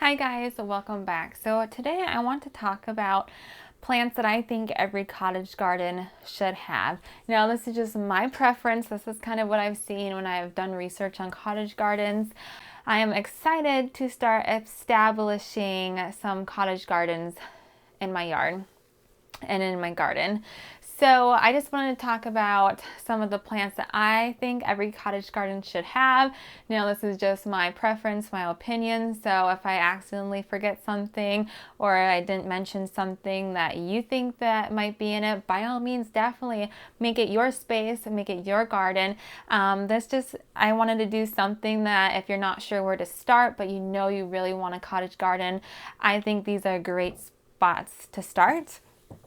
Hi guys, welcome back. So today I want to talk about plants that I think every cottage garden should have. Now this is just my preference. This is kind of what I've seen when I've done research on cottage gardens. I am excited to start establishing some cottage gardens in my yard and in my garden. So I just wanted to talk about some of the plants that I think every cottage garden should have. Now this is just my preference, my opinion, so if I accidentally forget something or I didn't mention something that you think that might be in it, by all means definitely make it your space, make it your garden. I wanted to do something that if you're not sure where to start but you know you really want a cottage garden, I think these are great spots to start.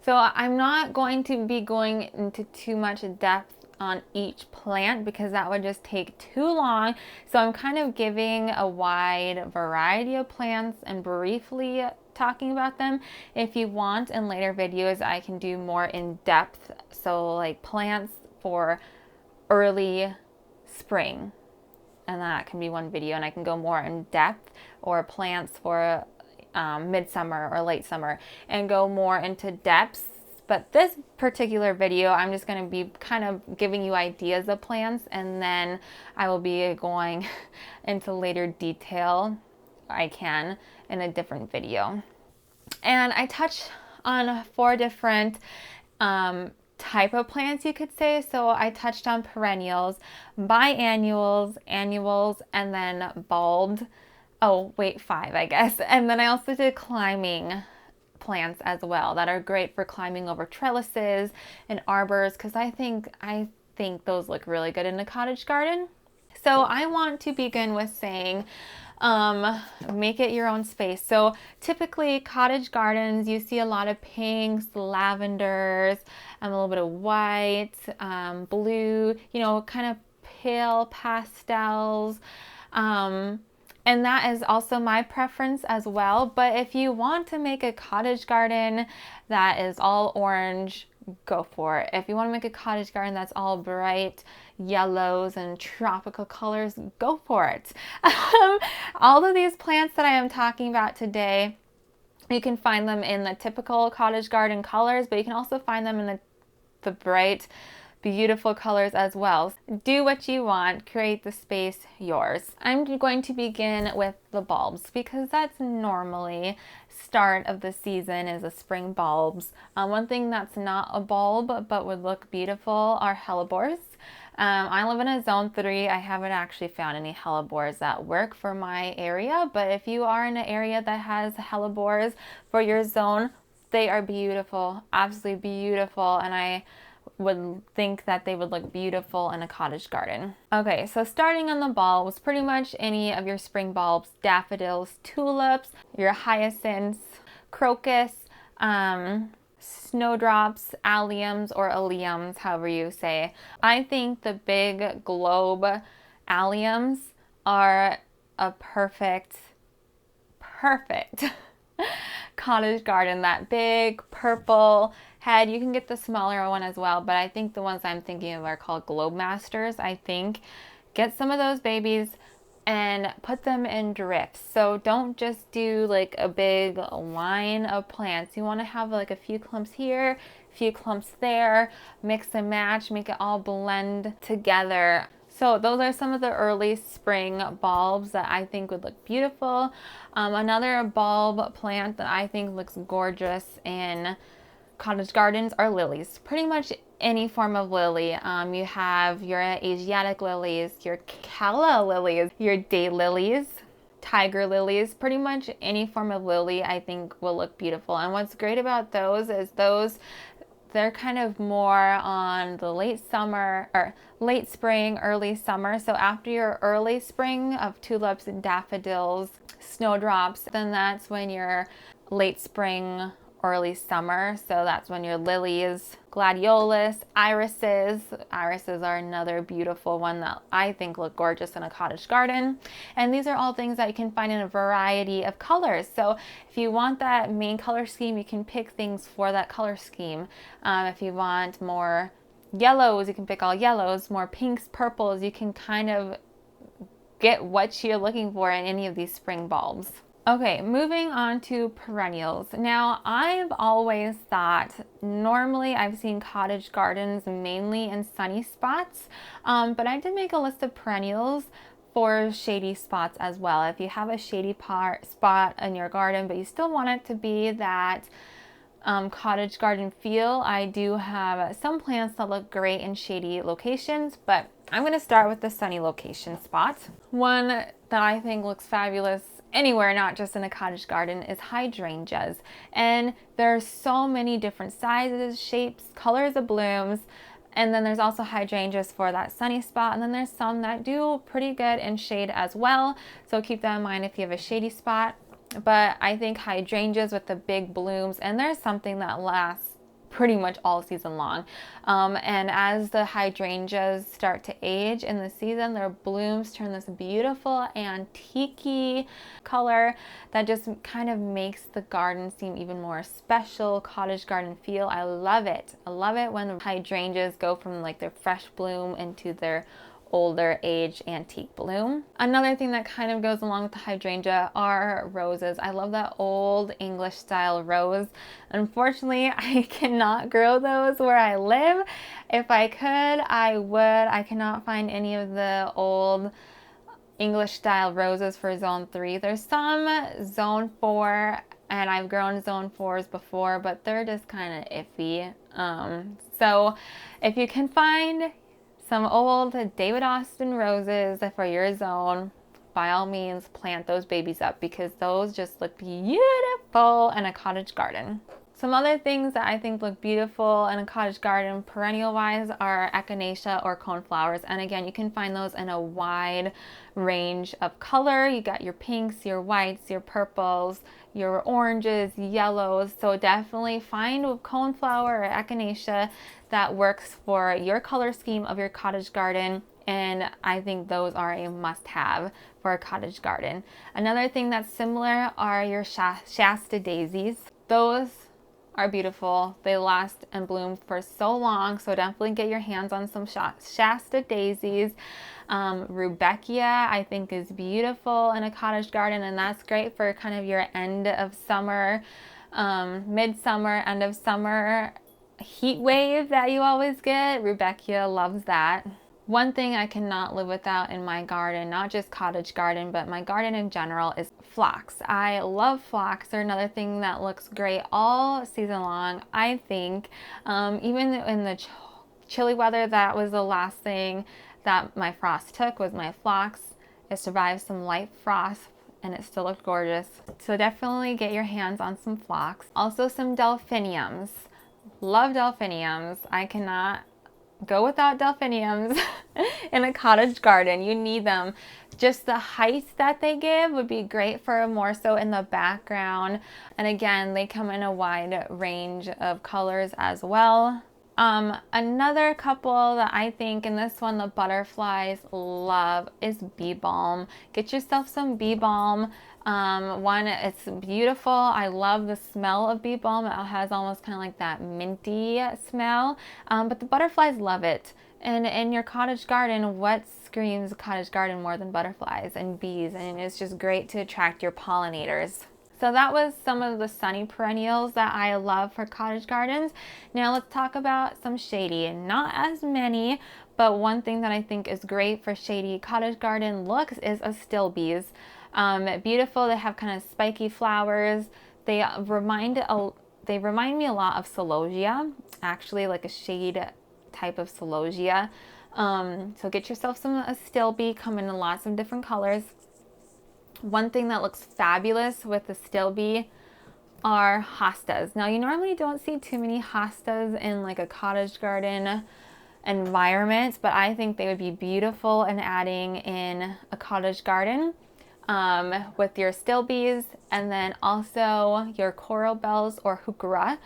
So I'm not going to be going into too much depth on each plant because that would just take too long. So I'm kind of giving a wide variety of plants and briefly talking about them. If you want, in later videos I can do more in depth. So like plants for early spring, and that can be one video and I can go more in depth, or plants for midsummer or late summer and go more into depths. But this particular video, I'm just going to be kind of giving you ideas of plants, and then I will be going into later detail I can in a different video. And I touch on 4 different type of plants, you could say. So I touched on perennials, biannuals, annuals, and then bulbed. Oh, wait, 5, I guess. And then I also did climbing plants as well that are great for climbing over trellises and arbors, because I think those look really good in a cottage garden. So I want to begin with saying make it your own space. So typically cottage gardens, you see a lot of pinks, lavenders, a little bit of white, blue, kind of pale pastels. And that is also my preference as well. But if you want to make a cottage garden that is all orange, go for it. If you want to make a cottage garden that's all bright yellows and tropical colors, go for it. All of these plants that I am talking about today, you can find them in the typical cottage garden colors, but you can also find them in the bright, beautiful colors as well. Do what you want, create the space yours. I'm going to begin with the bulbs because that's normally start of the season is the spring bulbs. One thing that's not a bulb but would look beautiful are hellebores. I live in a zone 3. I haven't actually found any hellebores that work for my area, but if you are in an area that has hellebores for your zone, they are beautiful, absolutely beautiful, and I would think that they would look beautiful in a cottage garden. Okay, so starting on the bulbs, pretty much any of your spring bulbs, daffodils, tulips, your hyacinths, crocus, snowdrops, alliums, or alliums, however you say. I think the big globe alliums are a perfect cottage garden. That big purple head. You can get the smaller one as well, but I think the ones I'm thinking of are called Globe Masters. I think get some of those babies and put them in drifts. So don't just do like a big line of plants. You want to have like a few clumps here, a few clumps there, mix and match, make it all blend together. So those are some of the early spring bulbs that I think would look beautiful. Another bulb plant that I think looks gorgeous in cottage gardens are lilies. Pretty much any form of lily. You have your Asiatic lilies, your calla lilies, your daylilies, tiger lilies. Pretty much any form of lily I think will look beautiful. And what's great about those is they're kind of more on the late summer or late spring, early summer. So after your early spring of tulips and daffodils, snowdrops, then that's when your late spring, early summer. So that's when your lilies, gladiolus, irises. Irises are another beautiful one that I think look gorgeous in a cottage garden. And these are all things that you can find in a variety of colors. So if you want that main color scheme, you can pick things for that color scheme. If you want more yellows, you can pick all yellows. More pinks, purples, you can kind of get what you're looking for in any of these spring bulbs. Okay, moving on to perennials. Now, I've always thought, normally I've seen cottage gardens mainly in sunny spots, but I did make a list of perennials for shady spots as well. If you have a shady spot in your garden, but you still want it to be that cottage garden feel, I do have some plants that look great in shady locations, but I'm going to start with the sunny location spot. One that I think looks fabulous anywhere, not just in a cottage garden, is hydrangeas. And there are so many different sizes, shapes, colors of blooms. And then there's also hydrangeas for that sunny spot. And then there's some that do pretty good in shade as well. So keep that in mind if you have a shady spot. But I think hydrangeas with the big blooms, and there's something that lasts pretty much all season long. And as the hydrangeas start to age in the season, their blooms turn this beautiful antique color that just kind of makes the garden seem even more special, cottage garden feel. I love it. I love it when the hydrangeas go from like their fresh bloom into their older age antique bloom. Another thing that kind of goes along with the hydrangea are roses. I love that old English style rose. Unfortunately, I cannot grow those where I live. If I could, I would. I cannot find any of the old English style roses for zone 3. There's some zone 4, and I've grown zone 4s before, but they're just kind of iffy. So if you can find some old David Austin roses for your zone, by all means plant those babies up, because those just look beautiful in a cottage garden. Some other things that I think look beautiful in a cottage garden perennial wise are echinacea or coneflowers. And again, you can find those in a wide range of color. You got your pinks, your whites, your purples, your oranges, yellows. So definitely find a coneflower or echinacea that works for your color scheme of your cottage garden. And I think those are a must-have for a cottage garden. Another thing that's similar are your Shasta Daisies. Those are beautiful. They last and bloom for so long, so definitely get your hands on some Shasta Daisies. Rudbeckia I think is beautiful in a cottage garden, and that's great for kind of your end of summer, midsummer, end of summer heat wave that you always get. Rudbeckia loves that. One thing I cannot live without in my garden, not just cottage garden, but my garden in general, is phlox. I love phlox. They're another thing that looks great all season long, I think. Even in the chilly weather, that was the last thing that my frost took, was my phlox. It survived some light frost and it still looked gorgeous. So definitely get your hands on some phlox. Also some delphiniums. Love delphiniums. I cannot go without delphiniums in a cottage garden. You need them. Just the height that they give would be great for more so in the background. And again, they come in a wide range of colors as well. Another couple that I think, and this one the butterflies love, is bee balm. Get yourself some bee balm. One, it's beautiful. I love the smell of bee balm. It has almost kind of like that minty smell, but the butterflies love it. And in your cottage garden, what screams cottage garden more than butterflies and bees? And it's just great to attract your pollinators. So that was some of the sunny perennials that I love for cottage gardens. Now let's talk about some shady. Not as many, but one thing that I think is great for shady cottage garden looks is astilbes. Beautiful. They have kind of spiky flowers. They remind me a lot of celosia, actually, like a shade type of celosia. So get yourself some astilbe, come in lots of different colors. One thing that looks fabulous with the astilbe are hostas. Now, you normally don't see too many hostas in like a cottage garden environment, but I think they would be beautiful in adding in a cottage garden with your astilbes, and then also your coral bells or heuchera.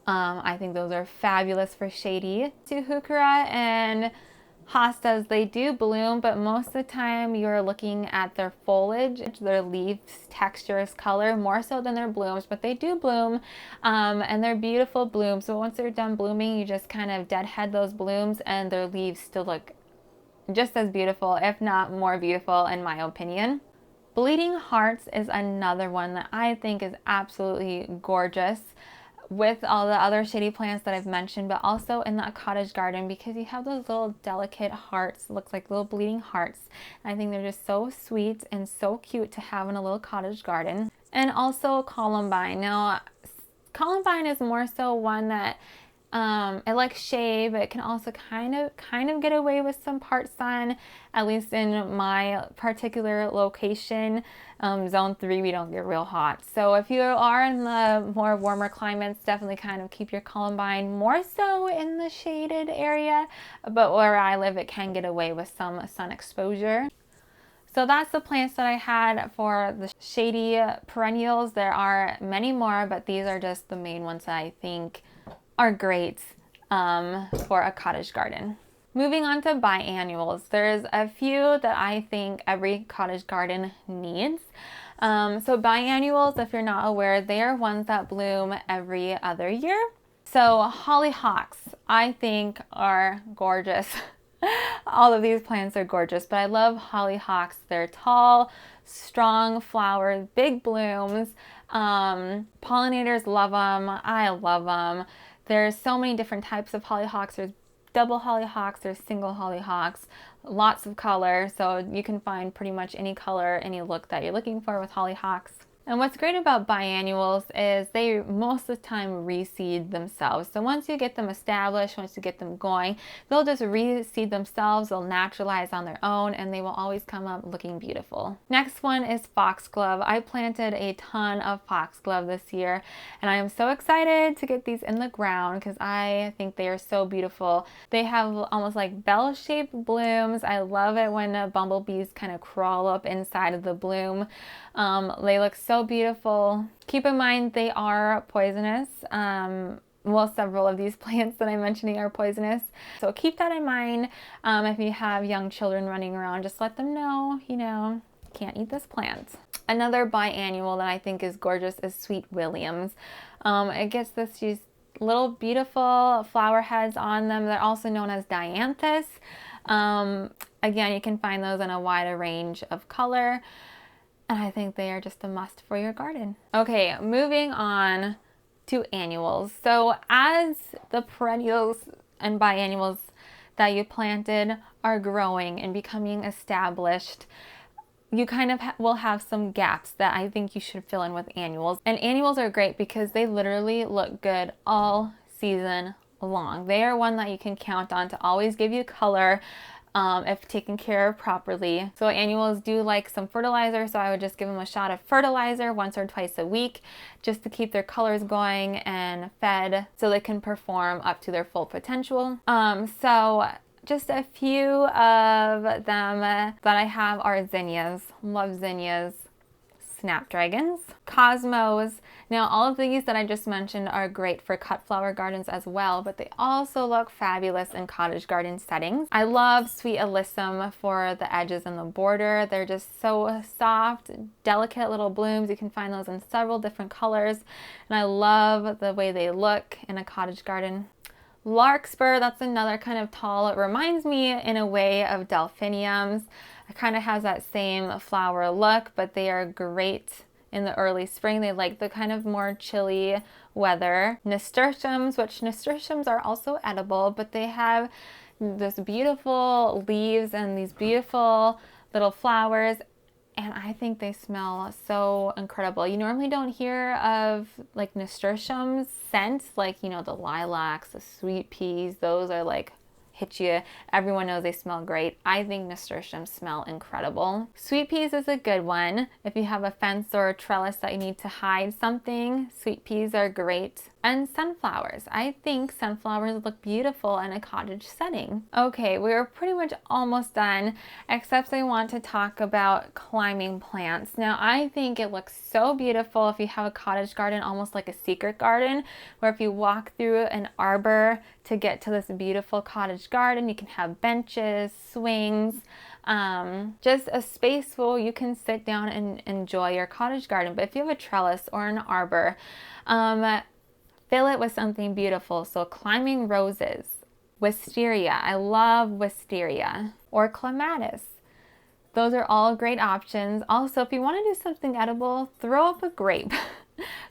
I think those are fabulous for shady. To heuchera and hostas, they do bloom, but most of the time you're looking at their foliage, their leaves, textures, color, more so than their blooms, but they do bloom, and they're beautiful blooms. So once they're done blooming, you just kind of deadhead those blooms and their leaves still look just as beautiful, if not more beautiful, in my opinion. Bleeding Hearts is another one that I think is absolutely gorgeous with all the other shady plants that I've mentioned, but also in that cottage garden because you have those little delicate hearts, looks like little bleeding hearts. I think they're just so sweet and so cute to have in a little cottage garden. And also Columbine. Now, Columbine is more so one that it likes shade, but it can also kind of get away with some part sun, at least in my particular location. Zone 3, we don't get real hot. So if you are in the more warmer climates, definitely kind of keep your Columbine more so in the shaded area. But where I live, it can get away with some sun exposure. So that's the plants that I had for the shady perennials. There are many more, but these are just the main ones that I think are great for a cottage garden. Moving on to biannuals, there's a few that I think every cottage garden needs. So biannuals, if you're not aware, they are ones that bloom every other year. So hollyhocks, I think, are gorgeous. All of these plants are gorgeous, but I love hollyhocks. They're tall, strong flowers, big blooms. Pollinators love them. I love them. There's so many different types of hollyhocks. There's double hollyhocks, there's single hollyhocks, lots of color. So you can find pretty much any color, any look that you're looking for with hollyhocks. And what's great about biannuals is they most of the time reseed themselves. So once you get them established, once you get them going, they'll just reseed themselves, they'll naturalize on their own, and they will always come up looking beautiful. Next one is foxglove. I planted a ton of foxglove this year, and I am so excited to get these in the ground because I think they are so beautiful. They have almost like bell-shaped blooms. I love it when bumblebees kind of crawl up inside of the bloom. They look so beautiful. Keep in mind they are poisonous. Well, several of these plants that I'm mentioning are poisonous. So keep that in mind. If you have young children running around, just let them know, can't eat this plant. Another biannual that I think is gorgeous is Sweet Williams. It gets these little beautiful flower heads on them. They're also known as dianthus. Again, you can find those in a wider range of color. And I think they are just a must for your garden. Okay, moving on to annuals. So as the perennials and biannuals that you planted are growing and becoming established, you kind of will have some gaps that I think you should fill in with annuals. And annuals are great because they literally look good all season long. They are one that you can count on to always give you color. If taken care of properly. So annuals do like some fertilizer, so I would just give them a shot of fertilizer once or twice a week just to keep their colors going and fed so they can perform up to their full potential. So just a few of them that I have are zinnias. Love zinnias. Snapdragons, cosmos. Now all of these that I just mentioned are great for cut flower gardens as well, but they also look fabulous in cottage garden settings. I love Sweet Alyssum for the edges and the border. They're just so soft, delicate little blooms. You can find those in several different colors, and I love the way they look in a cottage garden. Larkspur, that's another kind of tall. It reminds me in a way of delphiniums. It kind of has that same flower look, but they are great in the early spring. They like the kind of more chilly weather. Nasturtiums, which nasturtiums are also edible, but they have this beautiful leaves and these beautiful little flowers. And I think they smell so incredible. You normally don't hear of like nasturtiums scents, like, the lilacs, the sweet peas. Those are like hit you. Everyone knows they smell great. I think nasturtiums smell incredible. Sweet peas is a good one. If you have a fence or a trellis that you need to hide something, sweet peas are great. And sunflowers. I think sunflowers look beautiful in a cottage setting. Okay, we're pretty much almost done, except I want to talk about climbing plants. Now, I think it looks so beautiful if you have a cottage garden, almost like a secret garden, where if you walk through an arbor to get to this beautiful cottage garden, you can have benches, swings, just a space where you can sit down and enjoy your cottage garden. But if you have a trellis or an arbor, fill it with something beautiful. So climbing roses, wisteria. I love wisteria. Or clematis. Those are all great options. Also, if you want to do something edible, throw up a grape.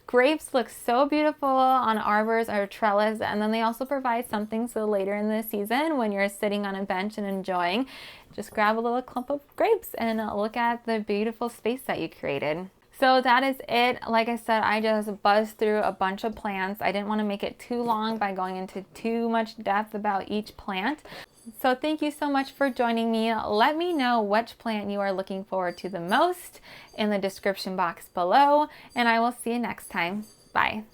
Grapes look so beautiful on arbors or trellis, and then they also provide something so later in the season when you're sitting on a bench and enjoying, just grab a little clump of grapes and look at the beautiful space that you created. So that is it. Like I said, I just buzzed through a bunch of plants. I didn't want to make it too long by going into too much depth about each plant. So thank you so much for joining me. Let me know which plant you are looking forward to the most in the description box below, and I will see you next time. Bye.